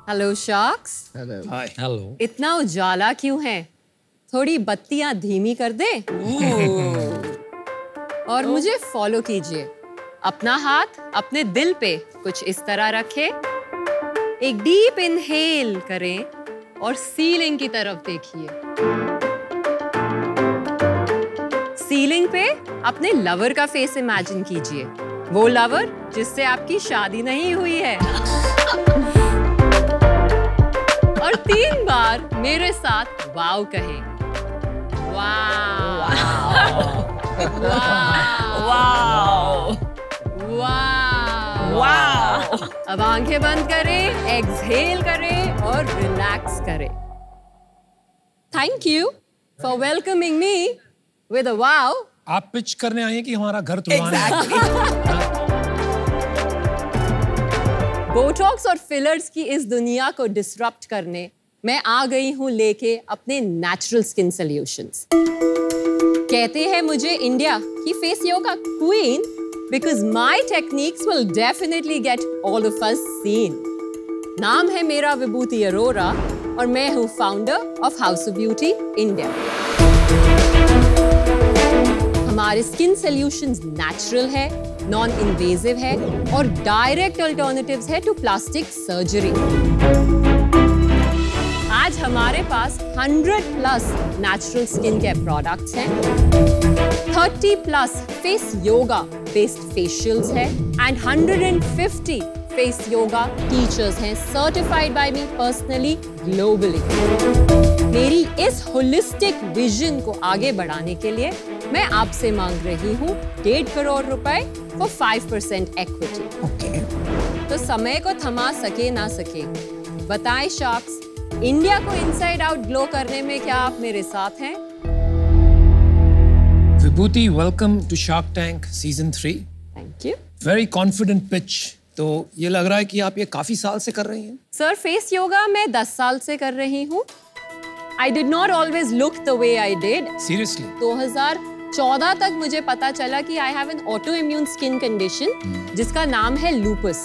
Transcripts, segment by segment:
Hello शॉक्स। Hello. Hi. Hello. इतना उजाला क्यों है? थोड़ी बत्तियां धीमी कर दे। और मुझे फॉलो कीजिए। अपना हाथ अपने दिल पे कुछ इस तरह रखें। एक डीप इनहेल करें और सीलिंग की तरफ देखिए। सीलिंग पे अपने लवर का फेस इमेजिन कीजिए। वो लवर जिससे आपकी शादी नहीं हुई है। और 3 बार मेरे साथ वाव कहें। वाव वाव वाव वाव। अब आंखें बंद करें, एक्सहेल करें और रिलैक्स करें। Thank you for welcoming me with a wow. आप पिच करने आए हैं कि हमारा घर तुड़वाने? बोटॉक्स और फिलर्स की इस दुनिया को डिसरप्ट करने मैं आ गई हूँ लेके अपने नेचुरल स्किन सॉल्यूशंस। कहते हैं मुझे इंडिया की face yoga queen because my techniques will definitely get all of us seen. नाम है मेरा विभूति अरोरा और मैं हूँ founder of House of Beauty India. हमारे स्किन सॉल्यूशंस नेचुरल है, नॉन इन्वेजिव है और डायरेक्ट अल्टरनेटिव्स है टू प्लास्टिक सर्जरी। आज हमारे पास 100+ नेचुरल स्किन केयर प्रोडक्ट्स हैं, 30+ फेस योगा बेस्ड फेशियल्स हैं एंड 150 फेस योगा टीचर्स हैं certified by me personally globally. मेरी इस होलिस्टिक विजन को आगे बढ़ाने के लिए मैं आपसे मांग रही हूँ 1.5 करोड़ रुपए फॉर 5% इक्विटी। तो समय को थमा सके ना सके, बताएं शॉक्स, इंडिया को इनसाइड आउट ग्लो करने में क्या आप मेरे साथ हैं? Vibhuti, welcome to shark tank season 3। Thank you. Very confident pitch. तो ये लग रहा है कि आप ये काफी साल से कर रही हैं? सर, फेस योगा मैं 10 साल से कर रही हूँ। I did not always look the way I did. Seriously? 2014 तक मुझे पता चला कि I have an autoimmune skin condition जिसका नाम है lupus.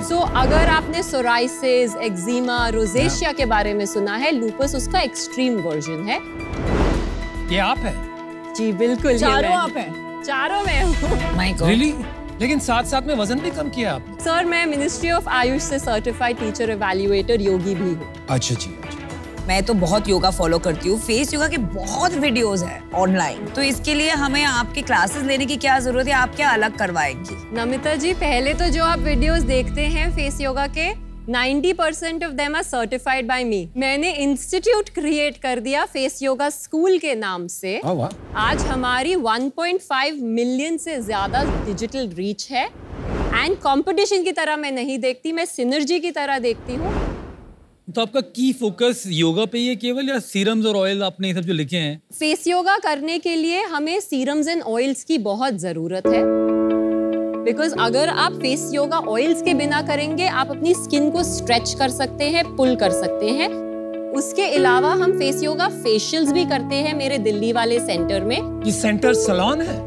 So अगर आपने psoriasis, eczema, rosacea के बारे में सुना है, lupus उसका extreme version है। ये आप हैं? जी बिल्कुल। चारों आप हैं? चारों मैं हूँ। My God. Really? लेकिन साथ-साथ में वजन भी कम किया आपने? सर, मैं मिनिस्ट्री ऑफ आयुष से सर्टिफाइड टीचर एवेल्युएटर योगी भी हूँ। अच्छा जी। मैं तो बहुत योगा फॉलो करती हूँ। फेस योगा के बहुत वीडियोस हैं ऑनलाइन, तो इसके लिए हमें आपके क्लासेस लेने की क्या जरूरत है? आप क्या अलग करवाएंगी? नमिता जी, पहले तो जो आप वीडियोस देखते हैं फेस योगा के, 90% of them are certified by me. मैंने इंस्टीट्यूट क्रिएट कर दिया फेस योगा स्कूल के नाम से। आज हमारी 1.5 मिलियन से ज्यादा डिजिटल रीच है एंड कंपटीशन की तरह मैं नहीं देखती, मैं सिनर्जी की तरह देखती हूँ। तो आपका की फोकस योगा पे ही है केवल, या सीरम्स और ऑयल आपने ये सब जो लिखे हैं? फेस योगा करने के लिए हमें सीरम्स एंड ऑयल्स की बहुत जरूरत है, बिकॉज अगर आप फेस योगा ऑयल्स के बिना करेंगे, आप अपनी स्किन को स्ट्रेच कर सकते हैं, पुल कर सकते हैं। उसके अलावा हम फेस योगा फेशियल्स भी करते हैं मेरे दिल्ली वाले सेंटर में। ये सेंटर सैलून है?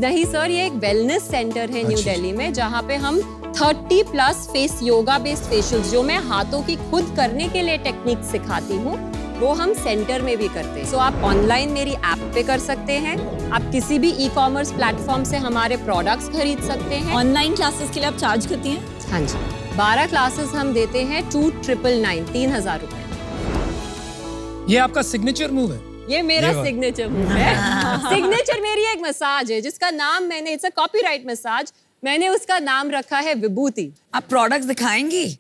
नहीं सर, ये एक वेलनेस सेंटर है न्यू दिल्ली में, जहाँ पे हम 30+ फेस योगा बेस्ड फेशियल्स, जो मैं हाथों की खुद करने के लिए टेक्निक सिखाती हूँ, वो हम सेंटर में भी करते हैं। सो आप ऑनलाइन मेरी ऐप पे कर सकते हैं, आप किसी भी ई-कॉमर्स प्लेटफॉर्म से हमारे प्रोडक्ट्स खरीद सकते हैं। ऑनलाइन क्लासेस के लिए आप चार्ज करती हैं? हाँ जी, 12 क्लासेस हम देते हैं 2,999, 3,000 रुपए। ये आपका सिग्नेचर मूव है? ये मेरा सिग्नेचर मूव है। सिग्नेचर मेरी एक मसाज है जिसका नाम मैंने, इट्स अ कॉपीराइट मसाज, मैंने उसका नाम रखा है विभूति। आप products दिखाएंगी?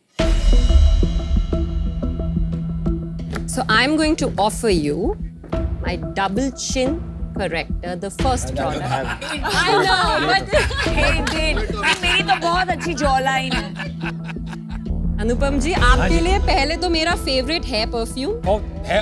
So I'm going to offer you my double chin corrector, the first product. I know, but hey, मेरी तो बहुत अच्छी जॉ लाइन है। अनुपम जी, आपके लिए पहले तो मेरा फेवरेट है परफ्यूम। है।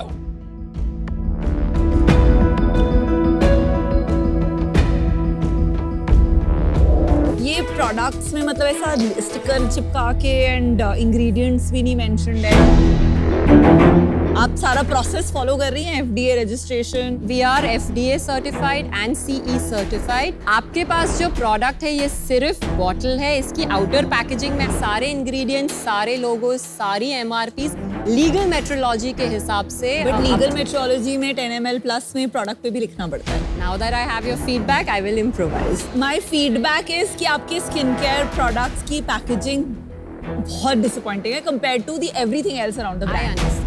ये प्रोडक्ट्स में मतलब ऐसा स्टिकर चिपका के एंड इंग्रेडिएंट्स भी नहीं मेंशन्ड है। आप सारा प्रोसेस फॉलो कर रही हैं, FDA registration? We are FDA certified and CE certified. आपके पास जो प्रोडक्ट है ये सिर्फ बॉटल है, इसकी आउटर पैकेजिंग में सारे इंग्रेडिएंट्स, सारे लोगोस, सारी MRPs लीगल मेट्रोलॉजी के हिसाब से। बट लीगल मेट्रोलॉजी में 10 ml प्लस में प्रोडक्ट पे भी लिखना पड़ता है। Now that I have your feedback, I will improvise. My feedback is कि आपके स्किन केयर प्रोडक्ट्स की पैकेजिंग बहुत डिसअपॉइंटिंग है compared to the everything else around the I brand. understand.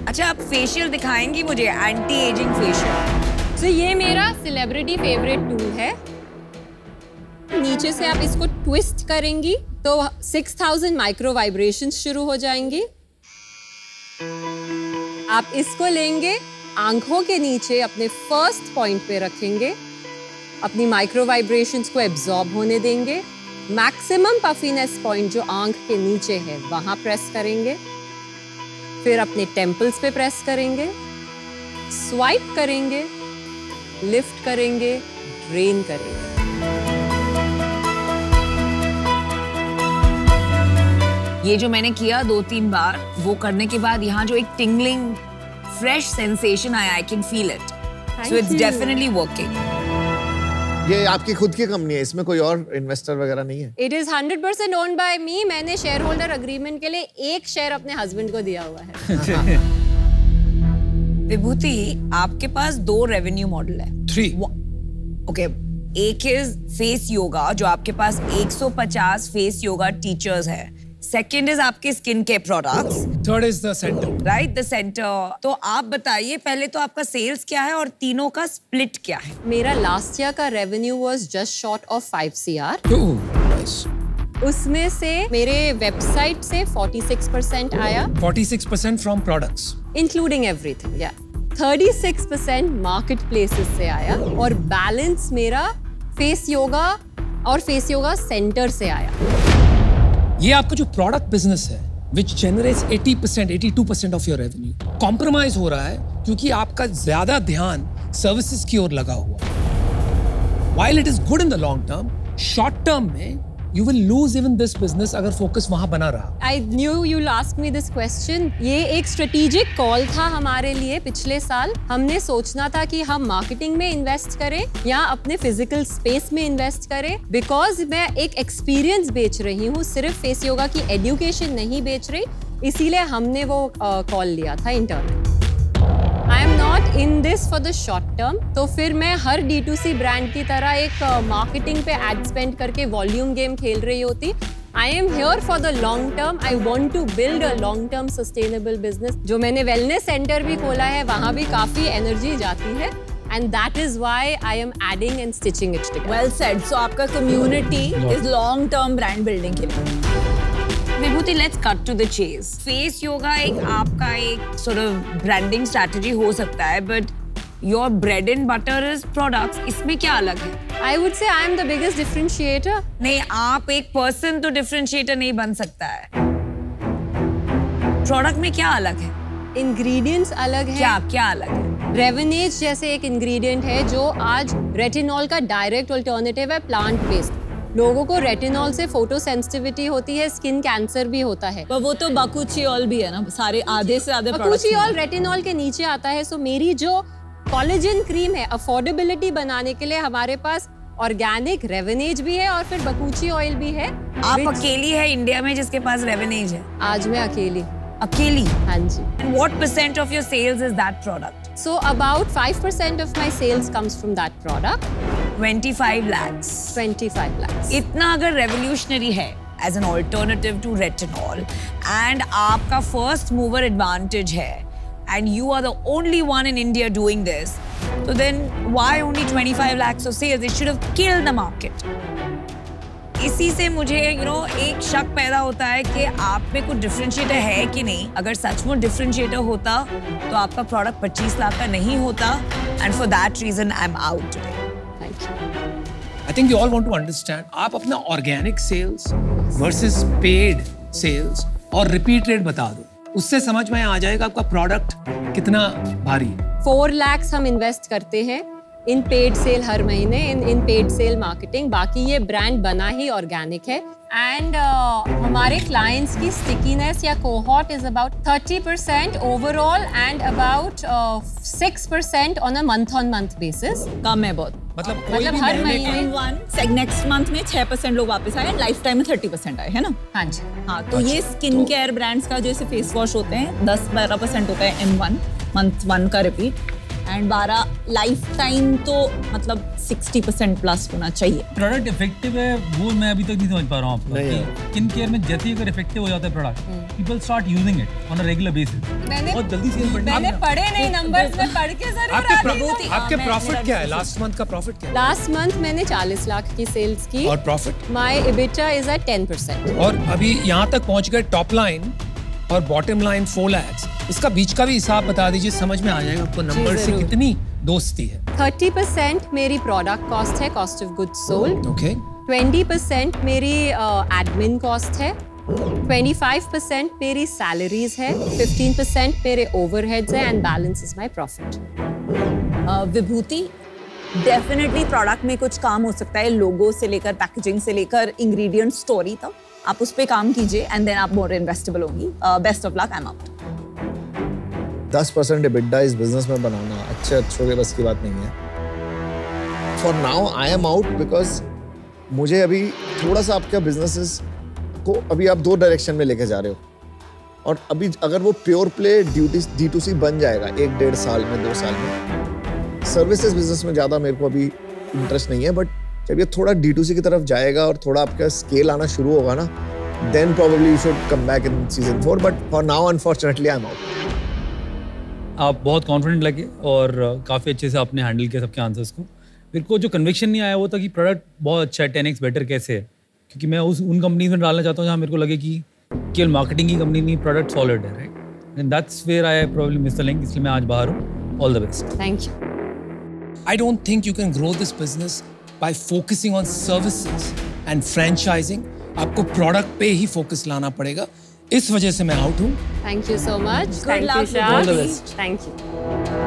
अच्छा, आप फेशियल दिखाएंगी मुझे, एंटी एजिंग फेशियल? So ये मेरा सेलिब्रिटी फेवरेट टूल है। नीचे से आप इसको ट्विस्ट करेंगी तो 6000 माइक्रो वाइब्रेशंस शुरू हो जाएंगी। आप इसको लेंगे, आंखों के नीचे अपने फर्स्ट पॉइंट पे रखेंगे, अपनी माइक्रो वाइब्रेशंस को एब्जॉर्ब होने देंगे। मैक्सिमम पफीनेस पॉइंट जो आंख के नीचे है वहां प्रेस करेंगे, फिर अपने टेम्पल्स पे प्रेस करेंगे, स्वाइप करेंगे, लिफ्ट करेंगे, ड्रेन करेंगे। ये जो मैंने किया 2-3 बार, वो करने के बाद यहाँ जो एक टिंगलिंग फ्रेश सेंसेशन आया, I can feel it, so it's definitely working. ये आपकी खुद की कंपनी है, इसमें कोई और इन्वेस्टर वगैरह नहीं है? It is 100% owned by me. मैंने शेयर होल्डर अग्रीमेंट के लिए एक शेयर अपने हस्बैंड को दिया हुआ है। विभूति, आपके पास 2 रेवेन्यू मॉडल है। 3. ओके, एक इज फेस योगा, जो आपके पास 150 फेस योगा टीचर्स है। सेकंड इज आपके skin care products. Third is the center. Right, the centre. तो आप बताइए पहले तो आपका सेल्स क्या है और तीनों का स्प्लिट क्या है? मेरा लास्ट ईयर का revenue was just short of 5 CR। Oh, nice. उसमें से मेरे वेबसाइट से 46% आया, 46% from products. इंक्लूडिंग एवरीथिंग, या 36% मार्केट प्लेसेस से आया और बैलेंस मेरा फेस योगा और फेस योगा सेंटर से आया। ये आपका जो प्रोडक्ट बिजनेस है which generates 80%, 82% of your revenue, compromise हो रहा है क्योंकि आपका ज्यादा ध्यान सर्विसेज की ओर लगा हुआ है। While it is good in the long term, short term में you will lose even this business अगर फोकस वहां बना रहा। I knew you'll ask me this question. ये एक स्ट्रेटेजिक कॉल था हमारे लिए। पिछले साल हमने सोचना था कि हम मार्केटिंग में इन्वेस्ट करें या अपने फिजिकल स्पेस में इन्वेस्ट करें, बिकॉज मैं एक एक्सपीरियंस बेच रही हूँ, सिर्फ फेस योगा की एजुकेशन नहीं बेच रही, इसीलिए हमने वो कॉल लिया था internal. I am not in this for the short term. तो फिर मैं हर D2C ब्रांड की तरह एक मार्केटिंग पे एड स्पेंड करके वॉल्यूम गेम खेल रही होती। I am here for the long term. I want to build a long term sustainable business. जो मैंने वेलनेस सेंटर भी खोला है वहाँ भी काफी एनर्जी जाती है, and that is why I am adding and stitching it together. Well said. So आपका community is long term brand building के लिए। विभूति, let's cut to the chase. Face yoga एक आपका एक sort of branding strategy हो सकता है, but your bread and butter is products. इसमें क्या अलग है? I would say I am the biggest differentiator. नहीं, आप एक person तो differentiator नहीं बन सकता है। Product में क्या अलग है? Ingredients अलग है। क्या अलग है? रेवेनेज जैसे एक इंग्रेडिएंट है जो आज रेटिनॉल का डायरेक्ट अल्टरनेटिव है, प्लांट बेस्ड। लोगों को रेटिनॉल से फोटो सेंसिटिविटी होती है, स्किन कैंसर भी होता है। पर वो तो बाकुचियोल भी है ना, सारे आधे से ज्यादा बाकुचियोल रेटिनॉल के नीचे आता है। सो मेरी जो कोलेजन क्रीम है, अफोर्डेबिलिटी बनाने के लिए हमारे पास ऑर्गेनिक रेवेनेज भी है और फिर बकुची ऑयल भी है। आप अकेली है इंडिया में जिसके पास रेवेनेज है? आज मैं अकेली। हाँ जी। And what % of your sales is that product? So about 5% of my sales comes from that product. 25 lakhs. 25 lakhs. इतना अगर revolutionary है as an alternative to retinol and आपका first mover advantage है and you are the only one in India doing this, so then why only 25 lakhs of sales? It should have killed the market. इसी से मुझे एक शक पैदा होता है कि आप में कुछ डिफरेंशिएटर है कि नहीं। अगर सचमुच डिफरेंशिएटर होता तो आपका प्रोडक्ट 25 लाख का नहीं होता, and for that reason I am out today. Thank you. I think we all want to understand, आप अपना organic sales versus paid sales और रिपीट रेट बता दो, उससे समझ में आ जाएगा आपका प्रोडक्ट कितना भारी है। 4 lakhs हम इन्वेस्ट करते हैं इन पेड सेल हर महीने, इन पेड सेल मार्केटिंग। बाकी ये ब्रांड बना ही ऑर्गेनिक है। एंड हमारे क्लाइंट्स की स्टिकीनेस या cohort is about 30% overall and about 6% on a month on month basis. कम है बहुत। मतलब कोई भी हर महीने महीने नेक्स्ट मंथ में 6% लोग वापस आए, लाइफ टाइम में 30% आए, है ना? हाँ जी। हाँ, तो ये स्किन केयर ब्रांड्स का जैसे फेस वॉश होते हैं 10-12% होता है M1 मंथ 1 का रिपीट, एंड 12 लाइफ टाइम तो मतलब 60% प्लस होना चाहिए। प्रोडक्ट इफेक्टिव है वो मैं अभी तक नहीं समझ पा रहा हूँ आपको। स्किन केयर में जैसे ही अगर इफेक्टिव हो जाता है product, people start using it on a regular basis. बहुत जल्दी सेल बढ़ने मैंने पढ़े नहीं नंबर्स में पढ़ के जरूर। आपके प्रॉफिट क्या है? लास्ट मंथ का प्रॉफिट क्या है? लास्ट मंथ मैंने 40 लाख की सेल्स की और profit? My EBITDA is at 10%। और अभी यहाँ तक पहुँच गए, टॉप लाइन और बॉटम लाइन 4 lakhs। इसका बीच का भी हिसाब बता दीजिए, समझ में आ जाएगा आपको नंबर से कितनी दोस्ती है। 30% मेरी प्रोडक्ट कॉस्ट है, cost of goods sold. Okay. 20% मेरी एडमिन कॉस्ट है, 25% मेरी सैलरीज है, 15% मेरे ओवरहेड्स है and balance is my profit. Vibhuti, definitely product में कुछ काम हो सकता है, लोगो से लेकर पैकेजिंग से लेकर इंग्रेडिएंट स्टोरी तक। आप उस पे काम कीजिए एंड देन आप मोर इन्वेस्टेबल होंगी। Best of luck, I am out. 10% EBITDA इस बिजनेस में बनाना अच्छों के बस की बात नहीं है। For now I am out because मुझे अभी थोड़ा सा आपके बिजनेसेस को अभी आप 2 डायरेक्शन में लेके जा रहे हो, और अभी अगर वो प्योर प्ले D2C बन जाएगा 1-1.5 साल में, 2 साल में, सर्विसेज बिजनेस में ज़्यादा मेरे को अभी इंटरेस्ट नहीं है। बट जब ये थोड़ा D2C की तरफ जाएगा और थोड़ा आपका स्केल आना शुरू होगा ना, then probably you should come back in season 4, but for now unfortunately I'm out. आप बहुत कॉन्फिडेंट लगे और काफ़ी अच्छे से आपने हैंडल किया सबके आंसर्स को। मेरे को जो कन्विक्शन नहीं आया वो था कि प्रोडक्ट बहुत अच्छा है, 10x बेटर कैसे है, क्योंकि मैं उन कंपनीज में डालना चाहता हूँ जहाँ मेरे को लगे कि केवल मार्केटिंग की कंपनी नहीं, प्रोडक्ट सॉलिड है, right? And that's where I probably miss the link, इसलिए मैं आज बाहर हूँ। All the best. Thank you. I don't think you can grow this business by focusing on services and franchising. आपको product पे ही focus लाना पड़ेगा। इस वजह से मैं आउट हूँ। Thank you so much. Good luck with Shah. all the best. Thank you.